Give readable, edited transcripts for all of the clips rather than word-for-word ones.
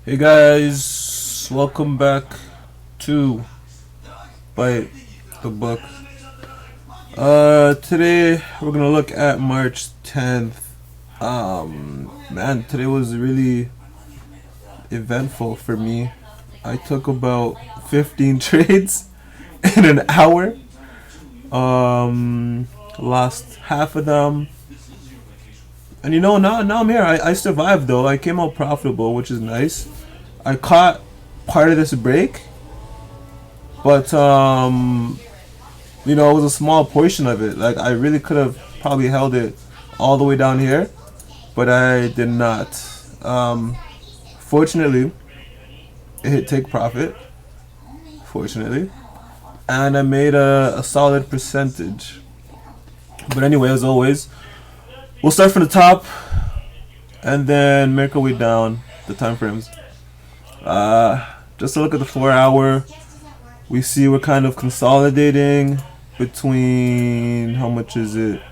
Hey guys, welcome back to Bite the Book. Today we're gonna look at March 10th. Man, today was really eventful for me. I took about 15 trades in an hour. Lost half of them. And now I'm here. I survived though. I came out profitable, which is nice. I caught part of this break, but it was a small portion of it. Like I really could have probably held it all the way down here, but I did not. Fortunately, it hit take profit. Fortunately, and I made a solid percentage. But anyway, as always, we'll start from the top and then make our way down the time frames. Just to look at the 4 hour, we see we're kind of consolidating between, how much is it?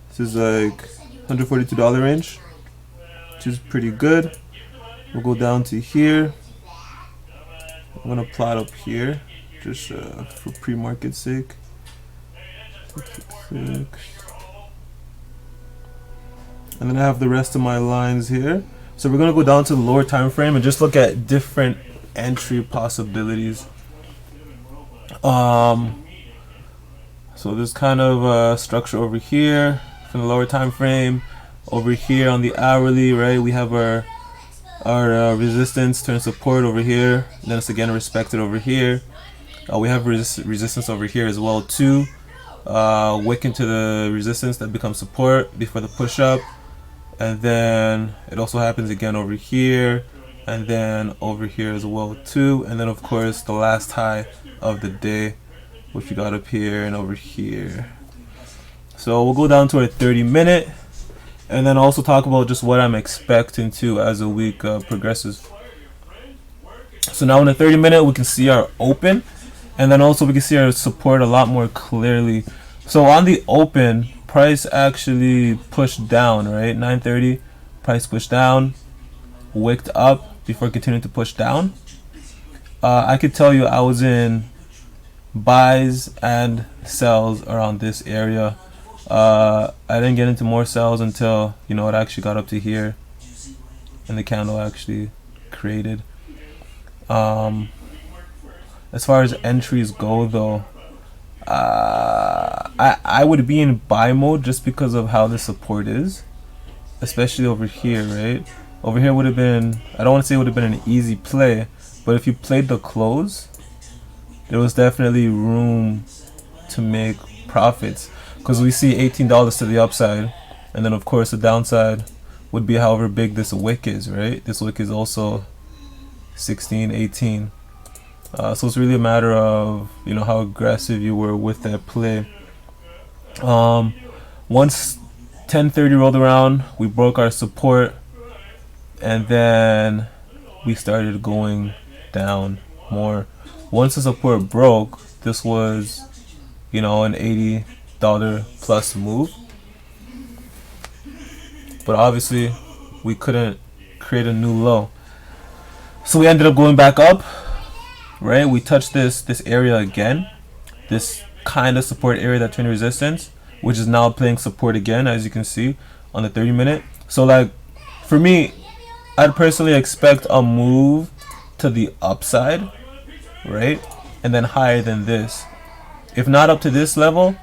This is like $142 range, which is pretty good. We'll go down to here. I'm gonna plot up here just for pre-market sake. 666. And then I have the rest of my lines here. So we're gonna go down to the lower time frame and just look at different entry possibilities. So there's kind of a structure over here from the lower time frame. Over here on the hourly, right? We have our resistance turn support over here. And then it's again respected over here. We have resistance over here as well too. Wick into the resistance that becomes support before the push up. And then it also happens again over here, and then over here as well too. And then of course the last high of the day, which we got up here and over here. So we'll go down to our 30-minute and then also talk about just what I'm expecting to as the week progresses. So now in the 30-minute we can see our open, and then also we can see our support a lot more clearly. So on the open, price actually pushed down, right? 9:30, price pushed down, wicked up before continuing to push down. I could tell you I was in buys and sells around this area. I didn't get into more sells until it actually got up to here and the candle actually created. As far as entries go though, I would be in buy mode just because of how the support is, especially over here, right? Over here would have been, I don't want to say it would have been an easy play, but if you played the close, there was definitely room to make profits, because we see $18 to the upside, and then of course the downside would be however big this wick is, right? This wick is also 16, 18. So it's really a matter of how aggressive you were with that play. Once 10:30 rolled around, we broke our support, and then we started going down more. Once the support broke, this was an $80 plus move, but obviously we couldn't create a new low, so we ended up going back up. Right, we touched this area again, this kind of support area that turned resistance, which is now playing support again, as you can see on the 30-minute. So like for me, I'd personally expect a move to the upside, right, and then higher than this. If not up to this level,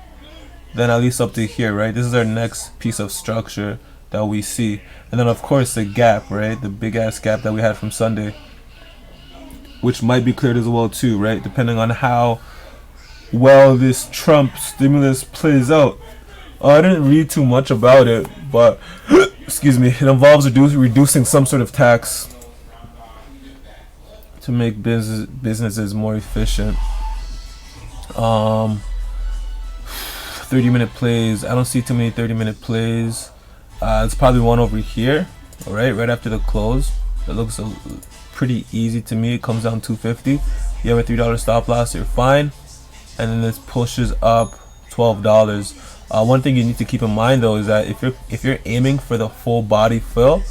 then at least up to here, right? This is our next piece of structure that we see. And then of course the gap, right, the big ass gap that we had from Sunday, which might be cleared as well too, right? Depending on how well this Trump stimulus plays out. I didn't read too much about it, but excuse me, it involves reducing some sort of tax to make businesses more efficient. 30-minute plays. I don't see too many 30-minute plays. It's probably one over here, all right after the close. It looks pretty easy to me. It comes down 250. You have a $3 stop loss, you're fine. And then this pushes up $12. One thing you need to keep in mind though is that if you're aiming for the full body fill,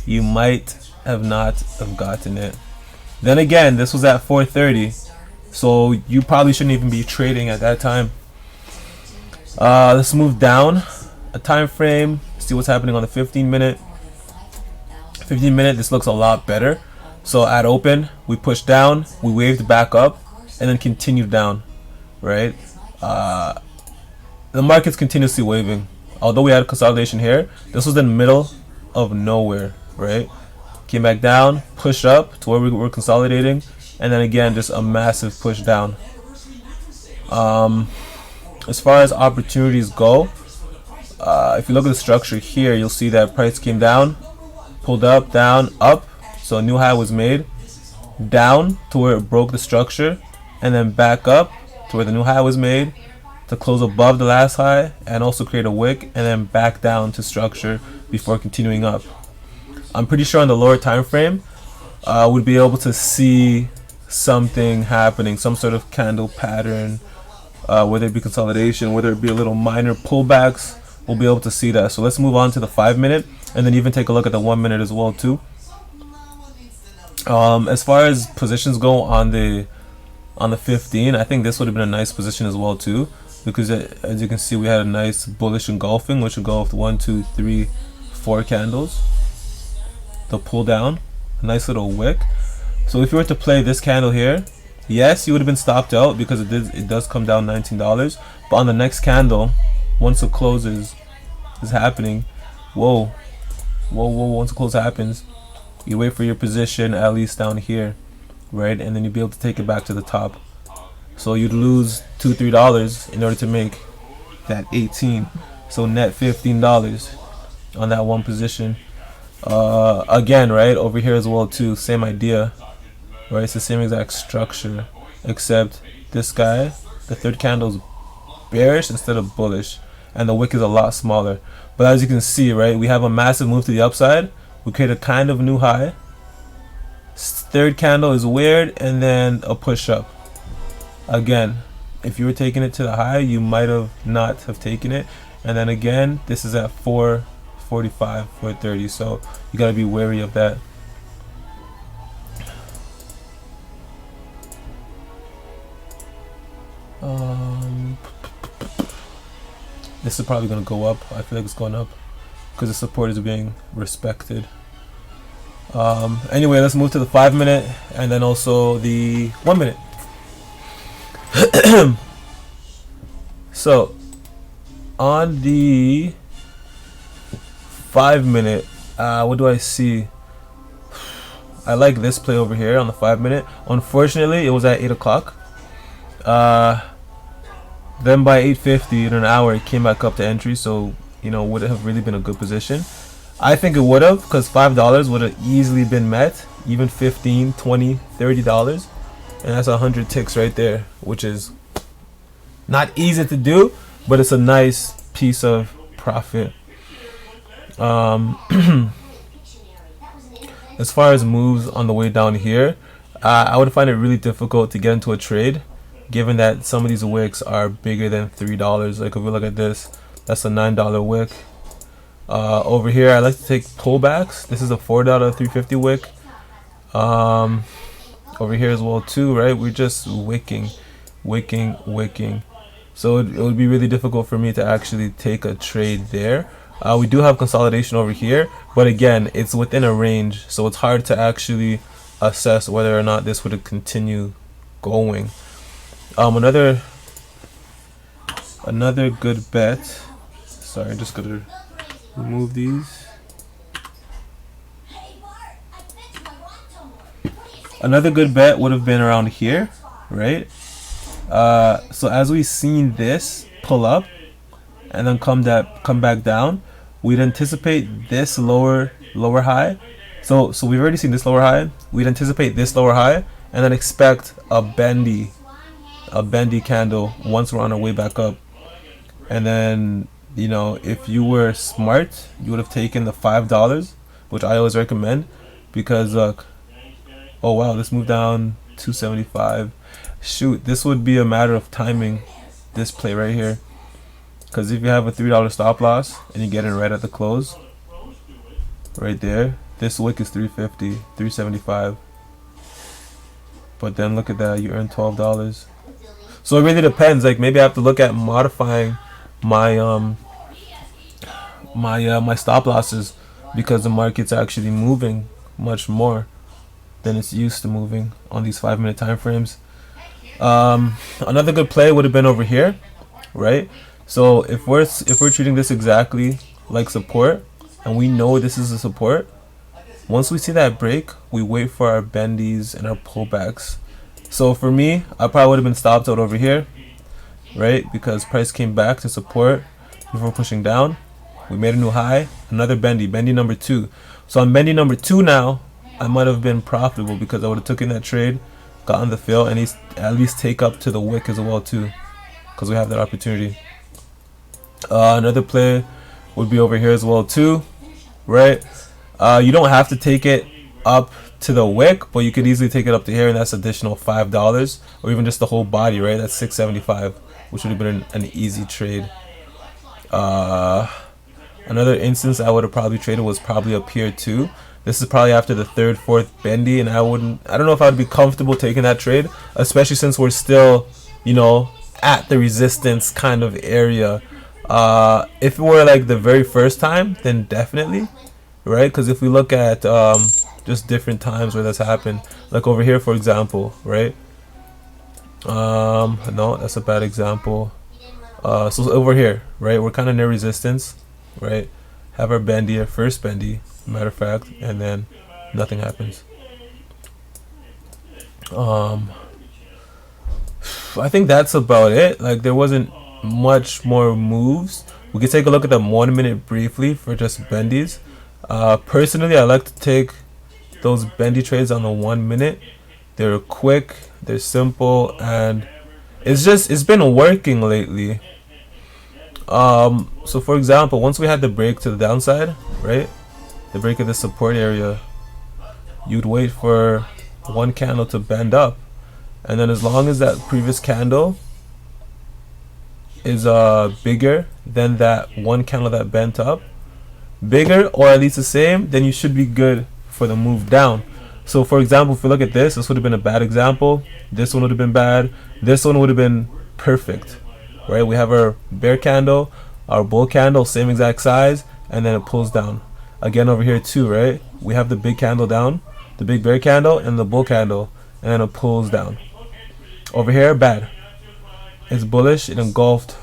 you might have gotten it. Then again, this was at 4:30, so you probably shouldn't even be trading at that time. Let's move down a time frame, see what's happening on the 15 minute. 15 minute, this looks a lot better. So at open, we pushed down, we waved back up, and then continued down, right? The market's continuously waving. Although we had a consolidation here, this was in the middle of nowhere, right? Came back down, pushed up to where we were consolidating, and then again, just a massive push down. As far as opportunities go, if you look at the structure here, you'll see that price came down, pulled up, down, up. So a new high was made, down to where it broke the structure, and then back up to where the new high was made to close above the last high and also create a wick, and then back down to structure before continuing up. I'm pretty sure on the lower time frame, we'd be able to see something happening, some sort of candle pattern, whether it be consolidation, whether it be a little minor pullbacks. We'll be able to see that. So let's move on to the 5 minute, and then even take a look at the 1 minute as well too. As far as positions go on the 15, I think this would have been a nice position as well too, because as you can see, we had a nice bullish engulfing, which engulfed 1, 2, 3, 4 candles. The pull down, a nice little wick. So if you were to play this candle here, yes, you would have been stopped out because it does come down $19. But on the next candle, once the close is happening, whoa, once the close happens, you wait for your position at least down here, right? And then you'd be able to take it back to the top. So you'd lose $2, $3 in order to make that 18. So net $15 on that one position. Again, right, over here as well too, same idea, right? It's the same exact structure, except this guy, the third candle, is bearish instead of bullish, and the wick is a lot smaller. But as you can see, right, we have a massive move to the upside. We create a kind of new high. Third candle is weird, and then a push up. Again, if you were taking it to the high, you might have not have taken it. And then again, this is at 4:45, 4:30. So you gotta be wary of that. This is probably gonna go up. I feel like it's going up because the support is being respected. Anyway, let's move to the 5 minute and then also the 1 minute. So on the 5 minute, what do I see? I like this play over here on the 5 minute. Unfortunately, it was at 8 o'clock. Then by 8:50 in an hour, it came back up to entry. So, you know, would it have really been a good position? I think it would have, because $5 would have easily been met, even $15, $20, $30, and that's 100 ticks right there, which is not easy to do, but it's a nice piece of profit. As far as moves on the way down here, I would find it really difficult to get into a trade, given that some of these wicks are bigger than $3. Like if we look at this, that's a $9 wick. Over here, I like to take pullbacks. This is a $4 350 wick. Over here as well too, right? We're just wicking. So it would be really difficult for me to actually take a trade there. We do have consolidation over here, but again, it's within a range, so it's hard to actually assess whether or not this would continue going. Another good bet. Sorry, I'm just gonna remove these. Another good bet would have been around here, right? So as we've seen this pull up and then come back down, we'd anticipate this lower high. So we've already seen this lower high. We'd anticipate this lower high and then expect a bendy candle once we're on our way back up. And then, you know, if you were smart, you would have taken the $5, which I always recommend, because look, oh wow, this moved down 275. Shoot, this would be a matter of timing this play right here, because if you have a $3 stop loss and you get in right at the close, right there, This wick is 350, 375. But then look at that, you earn $12. So it really depends. Like maybe I have to look at modifying my my stop losses, because the market's actually moving much more than it's used to moving on these 5-minute time frames. Another good play would have been over here, right? So if we're treating this exactly like support, and we know this is a support, once we see that break, we wait for our bendies and our pullbacks. So for me, I probably would have been stopped out over here, right? Because price came back to support before pushing down. We made a new high, another bendy number 2. So on bendy number 2 now, I might have been profitable because I would have taken that trade, gotten the fill, and at least take up to the wick as well too, because we have that opportunity. Another play would be over here as well too, right? You don't have to take it up to the wick, but you could easily take it up to here, and that's additional $5, or even just the whole body, right? That's $6.75, which would have been an easy trade. Another instance I would have probably traded was probably up here too. This is probably after the 3rd, 4th bendy, and I don't know if I would be comfortable taking that trade, especially since we're still, you know, at the resistance kind of area. If it were like the very first time, then definitely, right? Because if we look at just different times where that's happened, like over here for example, right? No, that's a bad example. So over here, right, we're kind of near resistance, right? Have our bendy, our first bendy, matter of fact, and then nothing happens. I think that's about it. Like there wasn't much more moves. We could take a look at the 1 minute briefly for just bendies. Personally, I like to take those bendy trades on the 1 minute. They're quick, they're simple, and it's been working lately. So for example, once we had the break to the downside, right, the break of the support area, you'd wait for one candle to bend up, and then as long as that previous candle is bigger than that one candle that bent up, bigger or at least the same, then you should be good for the move down. So for example, if we look at this would have been a bad example, this one would have been bad, this one would have been perfect, right? We have our bear candle, our bull candle, same exact size, and then it pulls down again over here too, right? We have the big candle down, the big bear candle, and the bull candle, and then it pulls down. Over here, bad, it's bullish, it engulfed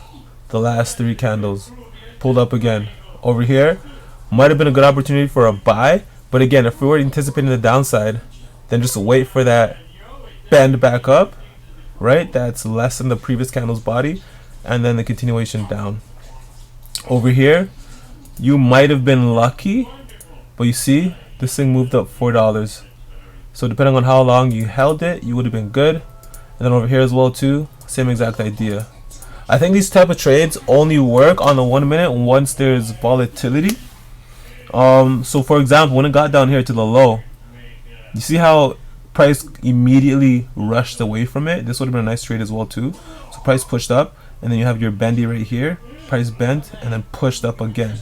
the last 3 candles, pulled up again. Over here might have been a good opportunity for a buy, but again, if we were anticipating the downside, then just wait for that bend back up, right? That's less than the previous candle's body, and then the continuation down. Over here, you might have been lucky, but you see, this thing moved up $4. So depending on how long you held it, you would have been good. And then over here as well too, same exact idea. I think these type of trades only work on the 1 minute once there's volatility. So for example, when it got down here to the low, you see how price immediately rushed away from it? This would have been a nice trade as well too. So price pushed up, and then you have your bendy right here, price bent and then pushed up again,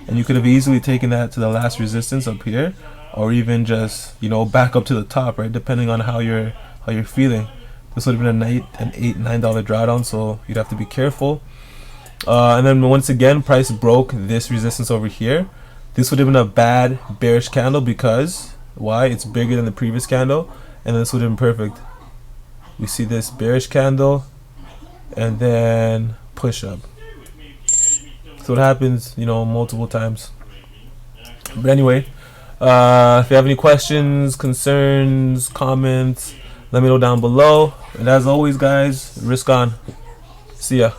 and you could have easily taken that to the last resistance up here, or even just, you know, back up to the top, right, depending on how you're feeling. This would have been an $8-9 drawdown, so you'd have to be careful. And then once again, price broke this resistance over here. This would have been a bad bearish candle because why? It's bigger than the previous candle, and this would have been perfect. We see this bearish candle and then push up. So it happens, you know, multiple times. But anyway, if you have any questions, concerns, comments, let me know down below. And as always, guys, risk on. See ya.